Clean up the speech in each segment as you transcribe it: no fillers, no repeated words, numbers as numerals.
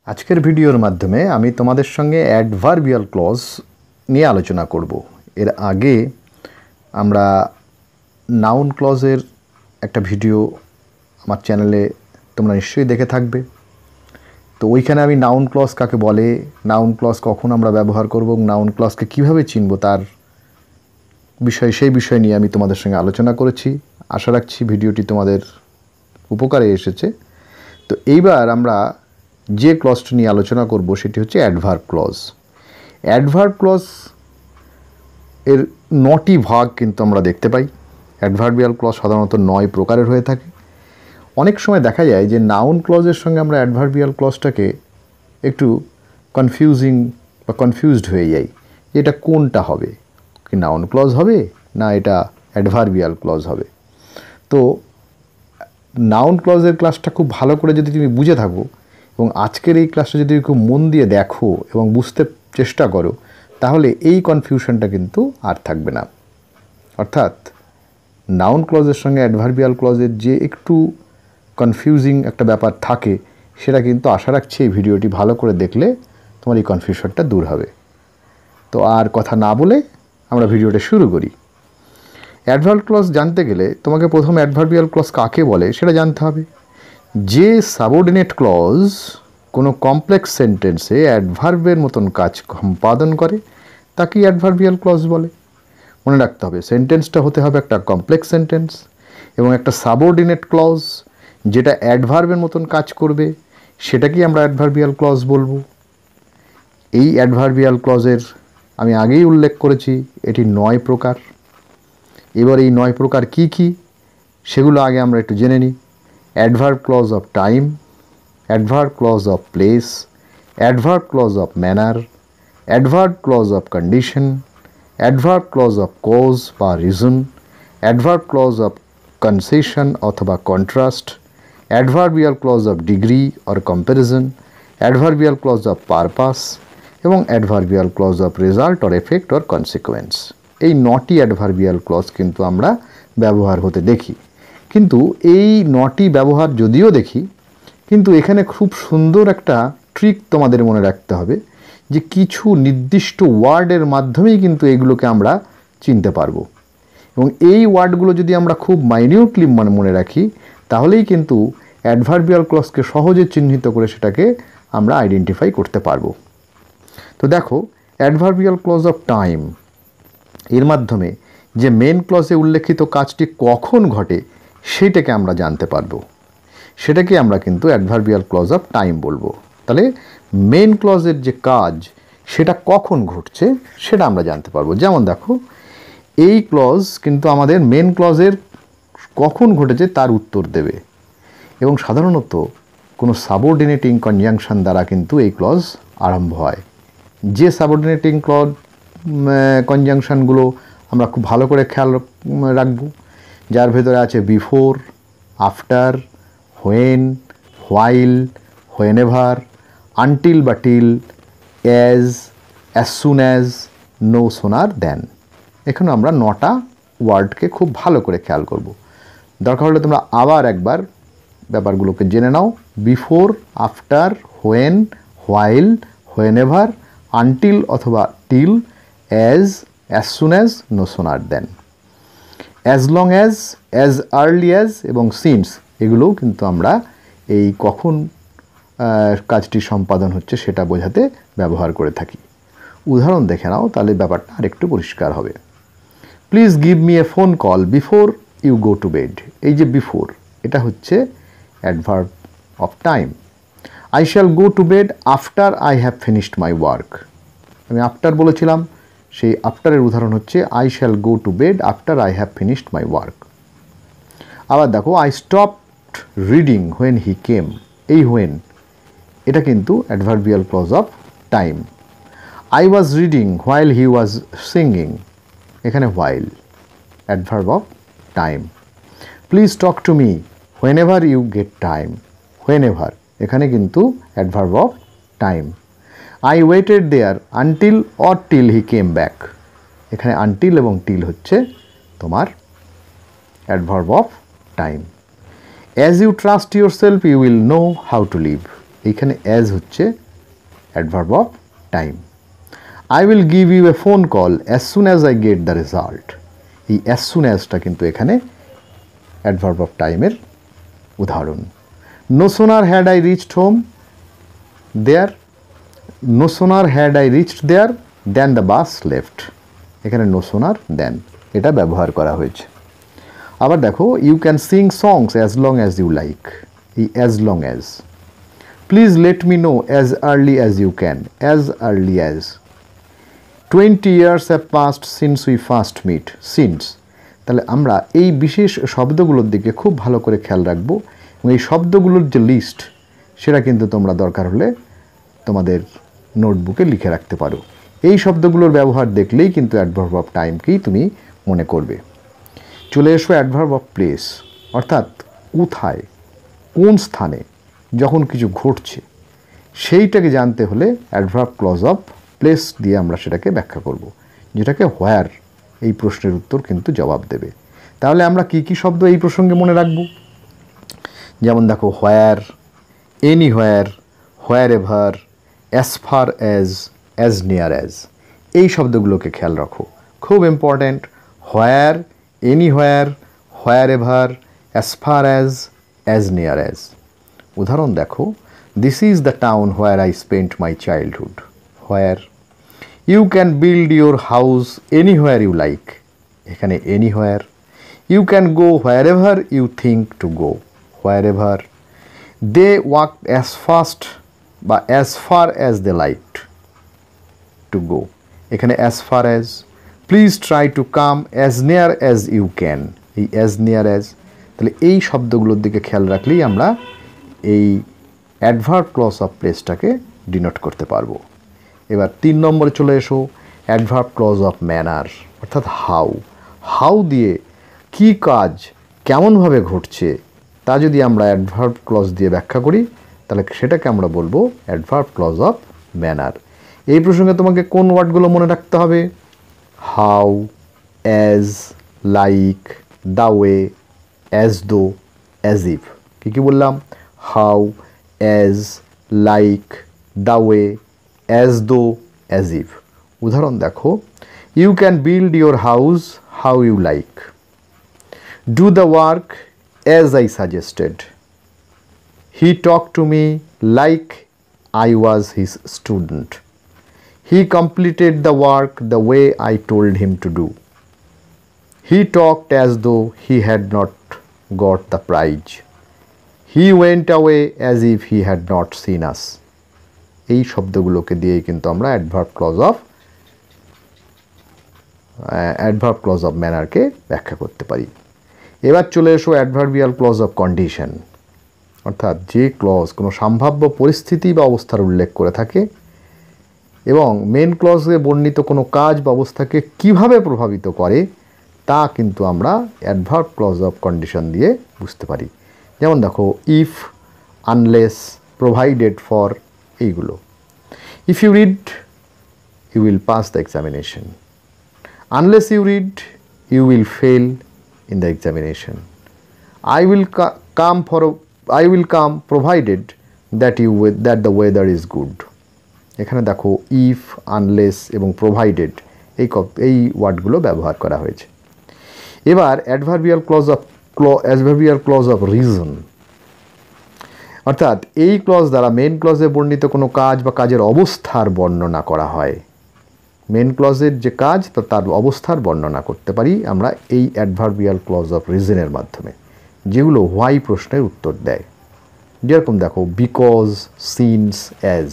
আজকের ভিডিওর মাধ্যমে আমি তোমাদের সঙ্গে অ্যাডভার্বিয়াল ক্লজ নিয়ে আলোচনা করব। এর আগে আমরা নাউন ক্লজের একটা ভিডিও আমার চ্যানেলে তোমরা নিশ্চয়ই দেখে থাকবে। তো ওইখানে আমি নাউন ক্লজ কাকে বলে, নাউন ক্লজ কখন আমরা ব্যবহার করব, নাউন ক্লজকে কীভাবে চিনব তার সেই বিষয় নিয়ে আমি তোমাদের সঙ্গে আলোচনা করেছি। আশা রাখছি ভিডিওটি তোমাদের উপকারে এসেছে। তো এইবার আমরা যে ক্লজটি নিয়ে আলোচনা করব সেটি হচ্ছে অ্যাডভার্ব ক্লজ। অ্যাডভার্ব ক্লজ এর 9টি ভাগ কিন্তু আমরা দেখতে পাই। অ্যাডভার্বিয়াল ক্লজ সাধারণত 9 প্রকারের হয়ে থাকে। অনেক সময় দেখা যায় যে নাউন ক্লজের সঙ্গে আমরা অ্যাডভার্বিয়াল ক্লজটাকে একটু কনফিউজড হয়ে যাই, এটা কোনটা হবে, কি নাউন ক্লজ হবে না এটা অ্যাডভার্বিয়াল ক্লজ হবে। তো নাউন ক্লজের ক্লাসটা খুব ভালো করে যদি তুমি বুঝে থাকো এবং আজকের এই ক্লাসটা যদি খুব মন দিয়ে দেখো এবং বুঝতে চেষ্টা করো, তাহলে এই কনফিউশনটা কিন্তু আর থাকবে না। অর্থাৎ নাউন ক্লজের সঙ্গে অ্যাডভার্বিয়াল ক্লজের যে একটু কনফিউজিং একটা ব্যাপার থাকে, সেটা কিন্তু আশা রাখছি এই ভিডিওটি ভালো করে দেখলে তোমার এই কনফিউশনটা দূর হবে। তো আর কথা না বলে আমরা ভিডিওটা শুরু করি। অ্যাডভার্ব ক্লজ জানতে গেলে তোমাকে প্রথম অ্যাডভার্বিয়াল ক্লজ কাকে বলে সেটা জানতে হবে। যে সাবঅর্ডিনেট ক্লজ কোনো কমপ্লেক্স সেন্টেন্সে অ্যাডভার্বের মতন কাজ সম্পাদন করে তাকেই অ্যাডভার্বিয়াল ক্লজ বলে। মনে রাখতে হবে সেন্টেন্সটা হতে হবে একটা কমপ্লেক্স সেন্টেন্স এবং একটা সাবঅর্ডিনেট ক্লজ যেটা অ্যাডভার্বের মতন কাজ করবে, সেটাকেই আমরা অ্যাডভার্বিয়াল ক্লজ বলবো। এই অ্যাডভার্বিয়াল ক্লজের আমি আগেই উল্লেখ করেছি এটি 9 প্রকার। এবার এই 9 প্রকার কি কি সেগুলো আগে আমরা একটু জেনে নিই। Adverb clause of time, adverb clause of place, adverb clause of manner, adverb clause of condition, adverb clause of cause বা reason, adverb clause of concession অথবা contrast, adverbial clause of degree or comparison, adverbial clause of purpose এবং adverbial clause of result or effect or consequence. এই 9টি adverbial clause কিন্তু আমরা ব্যবহার হতে দেখি। কিন্তু এই 9টি ব্যবহার যদিও দেখি, কিন্তু এখানে খুব সুন্দর একটা ট্রিক তোমাদের মনে রাখতে হবে যে কিছু নির্দিষ্ট ওয়ার্ডের মাধ্যমেই কিন্তু এগুলোকে আমরা চিনতে পারবো এবং এই ওয়ার্ডগুলো যদি আমরা খুব মাইনিউটলি মনে রাখি, তাহলেই কিন্তু অ্যাডভার্বিয়াল ক্লজকে সহজে চিহ্নিত করে সেটাকে আমরা আইডেন্টিফাই করতে পারবো। তো দেখো, অ্যাডভার্বিয়াল ক্লজ অফ টাইম এর মাধ্যমে যে মেন ক্লজে উল্লেখিত কাজটি কখন ঘটে সেটাকে আমরা জানতে পারবো, সেটাকে আমরা কিন্তু অ্যাডভার্বিয়াল ক্লজ অফ টাইম বলবো। তাহলে মেন ক্লজের যে কাজ সেটা কখন ঘটছে সেটা আমরা জানতে পারবো। যেমন দেখো, এই ক্লজ কিন্তু আমাদের মেন ক্লজের কখন ঘটেছে তার উত্তর দেবে এবং সাধারণত কোনো সাবঅর্ডিনেটিং কনজাংশন দ্বারা কিন্তু এই ক্লজ আরম্ভ হয়। যে সাবঅর্ডিনেটিং ক্লজ কনজাংশনগুলো আমরা খুব ভালো করে খেয়াল রাখবো, যার ভেতরে আছে before, after, when, while, whenever, until বা till, as soon as, no sooner than. এখানে আমরা 9টা ওয়ার্ডকে খুব ভালো করে খেয়াল করব। দরকার হলে তোমরা আবার একবার ব্যাপারগুলোকে জেনে নাও। Before, after, when, while, whenever, until অথবা till, as soon as, no sooner than. As long as early as এবং সিন্স, এগুলোও কিন্তু আমরা এই কখন কাজটি সম্পাদন হচ্ছে সেটা বোঝাতে ব্যবহার করে থাকি। উদাহরণ দেখে নাও, তাহলে ব্যাপারটা আরেকটু পরিষ্কার হবে। Please give me a phone call before you go to bed. এই যে বিফোর, এটা হচ্ছে adverb of time. I shall go to bed after I have finished my work. আমি আফটার বলেছিলাম, সেই আফটারের উদাহরণ হচ্ছে I shall go to bed after I have finished my work. আবার দেখো, I stopped reading when he came. এই when, এটা কিন্তু adverbial clause of time. I was reading while he was singing, এখানে while, adverb of time. Please talk to me whenever you get time. Whenever, এখানে কিন্তু adverb of time. I waited there until or till he came back. এখানে until এবং till হচ্ছে তোমার adverb of time. As you trust yourself you will know how to live. এইখানে as হচ্ছে adverb of time. I will give you a phone call as soon as I get the result. এই as soon অ্যাজটা কিন্তু এখানে adverb of টাইমের উদাহরণ। No sooner had I reached home there, no sooner had I reached there then the bus left. এখানে no sooner then এটা ব্যবহার করা হয়েছে। আবার দেখো, you can sing songs as long as you like, এই as long as. Please let me know as early as you can, as early as. 20 years have passed since we first meet, since। তাহলে আমরা এই বিশেষ শব্দগুলোর দিকে খুব ভালো করে খেয়াল রাখবো এবং এই শব্দগুলোর যে লিস্ট সেটা কিন্তু তোমরা দরকার হলে তোমাদের নোটবুকে লিখে রাখতে পারো। এই শব্দগুলোর ব্যবহার দেখলেই কিন্তু অ্যাডভার্ব অফ টাইমকেই তুমি মনে করবে। চলে এসো অ্যাডভার্ব অফ প্লেস, অর্থাৎ কোথায়, কোন স্থানে যখন কিছু ঘটছে সেইটাকে জানতে হলে অ্যাডভার্ব ক্লজ অফ প্লেস দিয়ে আমরা সেটাকে ব্যাখ্যা করব, যেটাকে হোয়ার এই প্রশ্নের উত্তর কিন্তু জবাব দেবে। তাহলে আমরা কি কি শব্দ এই প্রসঙ্গে মনে রাখব? যেমন দেখো, where, anywhere, wherever, as far as near as, এই শব্দগুলোকে খেয়াল রাখো, খুব important. Where, anywhere, wherever, as far as near as. উদাহরণ দেখো, this is the town where I spent my childhood. Where. You can build your house anywhere you like, এখানে anywhere. You can go wherever you think to go, wherever. They walk as fast বা as far as they liked to go, এখানে as far as. Please try to come as near as you can, এই as near as. তাহলে এই শব্দগুলোর দিকে খেয়াল রাখলেই আমরা এই অ্যাডভার্ব ক্লজ অফ প্লেসটাকে ডিনোট করতে পারবো। এবার 3 নম্বরে চলে এসো, অ্যাডভার্ব ক্লজ অফ ম্যানার, অর্থাৎ হাউ। হাউ দিয়ে কি কাজ কেমনভাবে ঘটছে তা যদি আমরা অ্যাডভার্ব ক্লজ দিয়ে ব্যাখ্যা করি তাহলে সেটাকে আমরা বলবো অ্যাডভার্ব ক্লজ অফ ম্যানার। এই প্রসঙ্গে তোমাকে কোন ওয়ার্ডগুলো মনে রাখতে হবে? How, as, like, the way, as though, as if. কী বললাম? How, as, like, the way, as though, as if. উদাহরণ দেখো, you can build your house how you like. Do the work as I suggested. He talk to me like I was his student. He completed the work the way I told him to do. He talked as though he had not got the prize. He went away as if he had not seen us. এই শব্দগুলোকে দিয়েই কিন্তু আমরা adverb clause of ম্যানারকে ব্যাখ্যা করতে পারি। এবার চলে এসো অ্যাডভার্বিয়াল ক্লজ অফ কন্ডিশন, অর্থাৎ যে ক্লজ কোনো সম্ভাব্য পরিস্থিতি বা অবস্থার উল্লেখ করে থাকে এবং মেন ক্লজে বর্ণিত কোনো কাজ বা অবস্থাকে কীভাবে প্রভাবিত করে তা কিন্তু আমরা অ্যাডভার্ব ক্লজ অফ কন্ডিশন দিয়ে বুঝতে পারি। যেমন দেখো, ইফ, আনলেস, প্রোভাইডেড ফর, এইগুলো। If you read you will pass the examination. Unless you read you will fail in the examination. I will come provided that the weather is good. এখানে দেখো if, unless এবং provided এই ওয়ার্ডগুলো ব্যবহার করা হয়েছে। এবার অ্যাডভার্বিয়াল ক্লজ অফ রিজন, অর্থাৎ এই ক্লজ দ্বারা মেন ক্লজে বর্ণিত কোনো কাজ বা কাজের অবস্থার বর্ণনা করা হয়। মেন ক্লজের যে কাজ তার অবস্থার বর্ণনা করতে পারি আমরা এই অ্যাডভার্বিয়াল ক্লজ অফ রিজনের মাধ্যমে, যেগুলো হোয়াই প্রশ্নের উত্তর দেয়। যেরকম দেখো, বিকজ, সিন্স, অ্যাজ,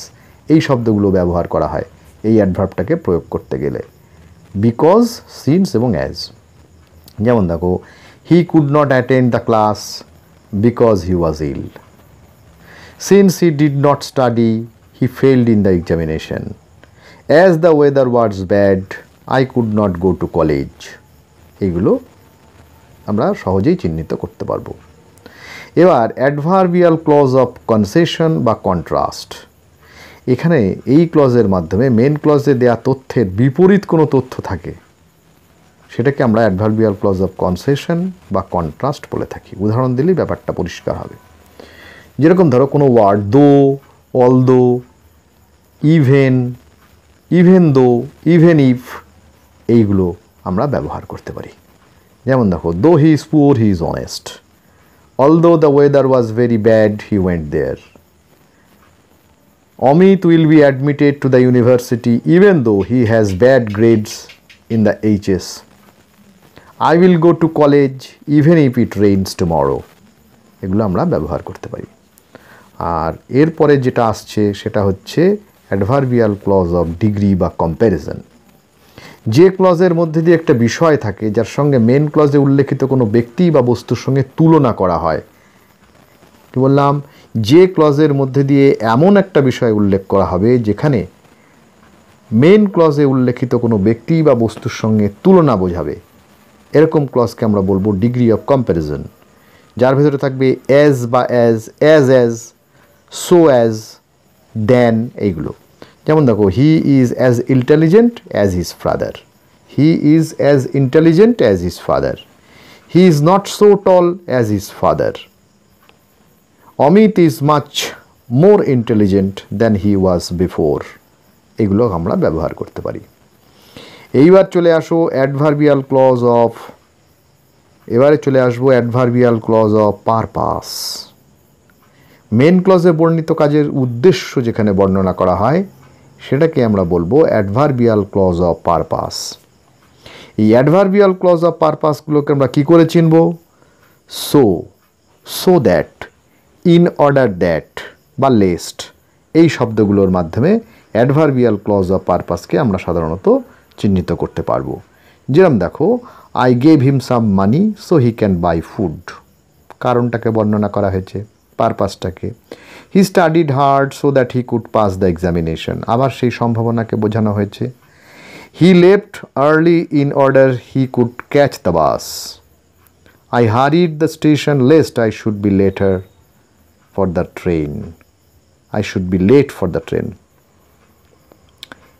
এই শব্দগুলো ব্যবহার করা হয় এই অ্যাডভার্বটাকে প্রয়োগ করতে গেলে। বিকজ, সিন্স এবং অ্যাজ। যেমন দেখো, he could not attend the class because he was ill. Since he did not study he failed in the examination. As the weather was bad, I could not go to college. এইগুলো আমরা সহজেই চিহ্নিত করতে পারবো। এবার adverbial clause of concession বা contrast. এখানে এই ক্লজের মাধ্যমে মেন ক্লজে দেয়া তথ্যের বিপরীত কোনো তথ্য থাকে, সেটাকে আমরা অ্যাডভার্বিয়াল ক্লজ অফ কনসেশন বা কন্ট্রাস্ট বলে থাকি। উদাহরণ দিলেই ব্যাপারটা পরিষ্কার হবে। যেরকম ধরো, কোনো word though, although, even, even though, even if, এইগুলো আমরা ব্যবহার করতে পারি। যেমন দেখো, though he is poor he is honest, although the weather was very bad he went there, Amit will be admitted to the university even though he has bad grades in the HS, I will go to college even if it rains tomorrow, এগুলো আমরা ব্যবহার করতে পারি। আর এরপরে যেটা আসছে সেটা হচ্ছে অ্যাডভার্বিয়াল ক্লজ অফ ডিগ্রি বা কম্প্যারিজন। যে ক্লজের মধ্যে দিয়ে একটা বিষয় থাকে যার সঙ্গে মেন ক্লজে উল্লেখিত কোনো ব্যক্তি বা বস্তুর সঙ্গে তুলনা করা হয়। কি বললাম? যে ক্লজের মধ্যে দিয়ে এমন একটা বিষয় উল্লেখ করা হবে যেখানে মেন ক্লজে উল্লেখিত কোনো ব্যক্তি বা বস্তুর সঙ্গে তুলনা বোঝাবে, এরকম ক্লজকে আমরা বলবো ডিগ্রি অফ কম্প্যারিজন, যার ভেতরে থাকবে অ্যাজ বা অ্যাজ, অ্যাজ, সো অ্যাজ, দেন, এইগুলো। যেমন দেখো, he is as intelligent as his father, he is as intelligent as his father, he is not so tall as his father, Amit is much more intelligent than he was before, এগুলো আমরা ব্যবহার করতে পারি। এইবার চলে আসো অ্যাডভার্বিয়াল ক্লজ অফ, এবারে চলে আসবো adverbial clause of purpose. Main ক্লজে বর্ণিত কাজের উদ্দেশ্য যেখানে বর্ণনা করা হয় সেটাকে আমরা বলবো অ্যাডভার্বিয়াল ক্লজ অফ পারপাস। এই অ্যাডভার্বিয়াল ক্লজ অফ পারপাসগুলোকে আমরা কী করে চিনব? So, so that, in order that বা লেস্ট, এই শব্দগুলোর মাধ্যমে অ্যাডভার্বিয়াল ক্লজ অফ পারপাসকে আমরা সাধারণত চিহ্নিত করতে পারবো। যেরকম দেখো, I gave him some money so he can buy food, কারণটাকে বর্ণনা করা হয়েছে, পারপাসটাকে। He studied hard so that he could pass the examination, আবার সেই সম্ভাবনাকে বোঝানো হয়েছে। He left early in order he could catch the bus, I hurried the station lest I should be later for the train, I should be late for the train.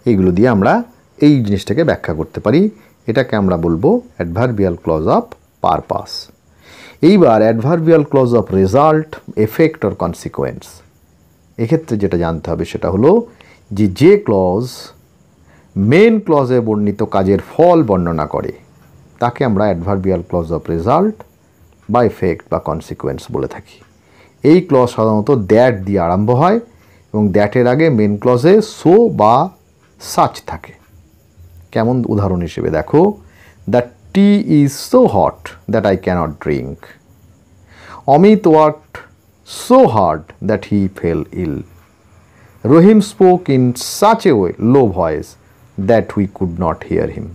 এইগুলো দিয়ে আমরা এই জিনিসটাকে ব্যাখ্যা করতে পারি। এটাকে আমরা বলবো অ্যাডভার্বিয়াল ক্লজ অফ পারপাস। এইবার adverbial clause of result, effect or consequence. এক্ষেত্রে যেটা জানতে হবে সেটা হলো যে ক্লজ মেন ক্লজে বর্ণিত কাজের ফল বর্ণনা করে তাকে আমরা অ্যাডভার্বিয়াল ক্লজ অফ রেজাল্ট বা এফেক্ট বা কনসিকোয়েন্স বলে থাকি। এই ক্লজ সাধারণত দ্যাট দিয়ে আরম্ভ হয় এবং দ্যাটের আগে মেন ক্লজে সো বা সাচ থাকে। কেমন? উদাহরণ হিসেবে দেখো, the tea is so hot that I cannot drink, Amit worked so hard that he fell ill, Rahim spoke in such a way low voice that we could not hear him.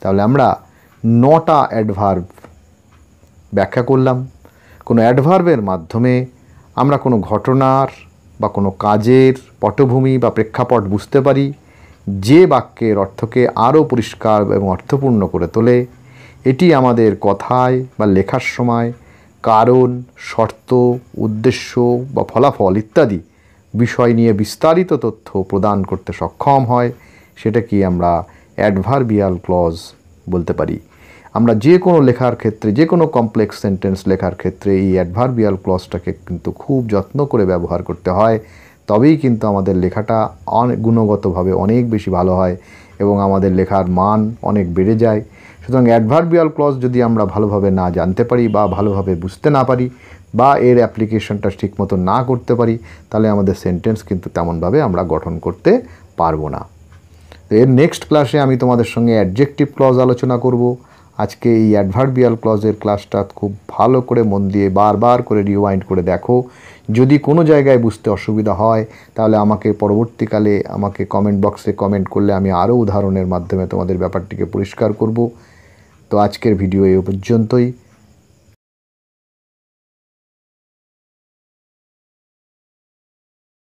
তাহলে আমরা 9টা adverb ব্যাখ্যা করলাম। কোনো অ্যাডভার্বের মাধ্যমে আমরা কোনো ঘটনার বা কোনো কাজের পটভূমি বা প্রেক্ষাপট বুঝতে পারি, যে বাক্যের অর্থকে আরও পরিষ্কার এবং অর্থপূর্ণ করে তোলে। এটি আমাদের কথায় বা লেখার সময় কারণ, শর্ত, উদ্দেশ্য বা ফলাফল ইত্যাদি বিষয় নিয়ে বিস্তারিত তথ্য প্রদান করতে সক্ষম হয়। সেটাকে আমরা অ্যাডভার্বিয়াল ক্লজ বলতে পারি। আমরা যে কোনো লেখার ক্ষেত্রে, যে কোনো কমপ্লেক্স সেন্টেন্স লেখার ক্ষেত্রে এই অ্যাডভার্বিয়াল ক্লজটাকে কিন্তু খুব যত্ন করে ব্যবহার করতে হয়, তবেই কিন্তু আমাদের লেখাটা গুণগতভাবে অনেক বেশি ভালো হয় এবং আমাদের লেখার মান অনেক বেড়ে যায়। সুতরাং অ্যাডভার্বিয়াল ক্লজ যদি আমরা ভালোভাবে না জানতে পারি বা ভালোভাবে বুঝতে না পারি বা এর অ্যাপ্লিকেশনটা ঠিকমতো না করতে পারি, তাহলে আমাদের সেন্টেন্স কিন্তু তেমনভাবে আমরা গঠন করতে পারবো না। তো এর নেক্সট ক্লাসে আমি তোমাদের সঙ্গে অ্যাডজেক্টিভ ক্লজ আলোচনা করব। আজকে এই অ্যাডভার্বিয়াল ক্লজের ক্লাসটা খুব ভালো করে মন দিয়ে বারবার করে রিওয়াইন্ড করে দেখো। যদি কোনো জায়গায় বুঝতে অসুবিধা হয় তাহলে আমাকে পরবর্তীকালে আমাকে কমেন্ট বক্সে কমেন্ট করলে আমি আরও উদাহরণের মাধ্যমে তোমাদের ব্যাপারটিকে পরিষ্কার করব। তো আজকের ভিডিও এই পর্যন্তই।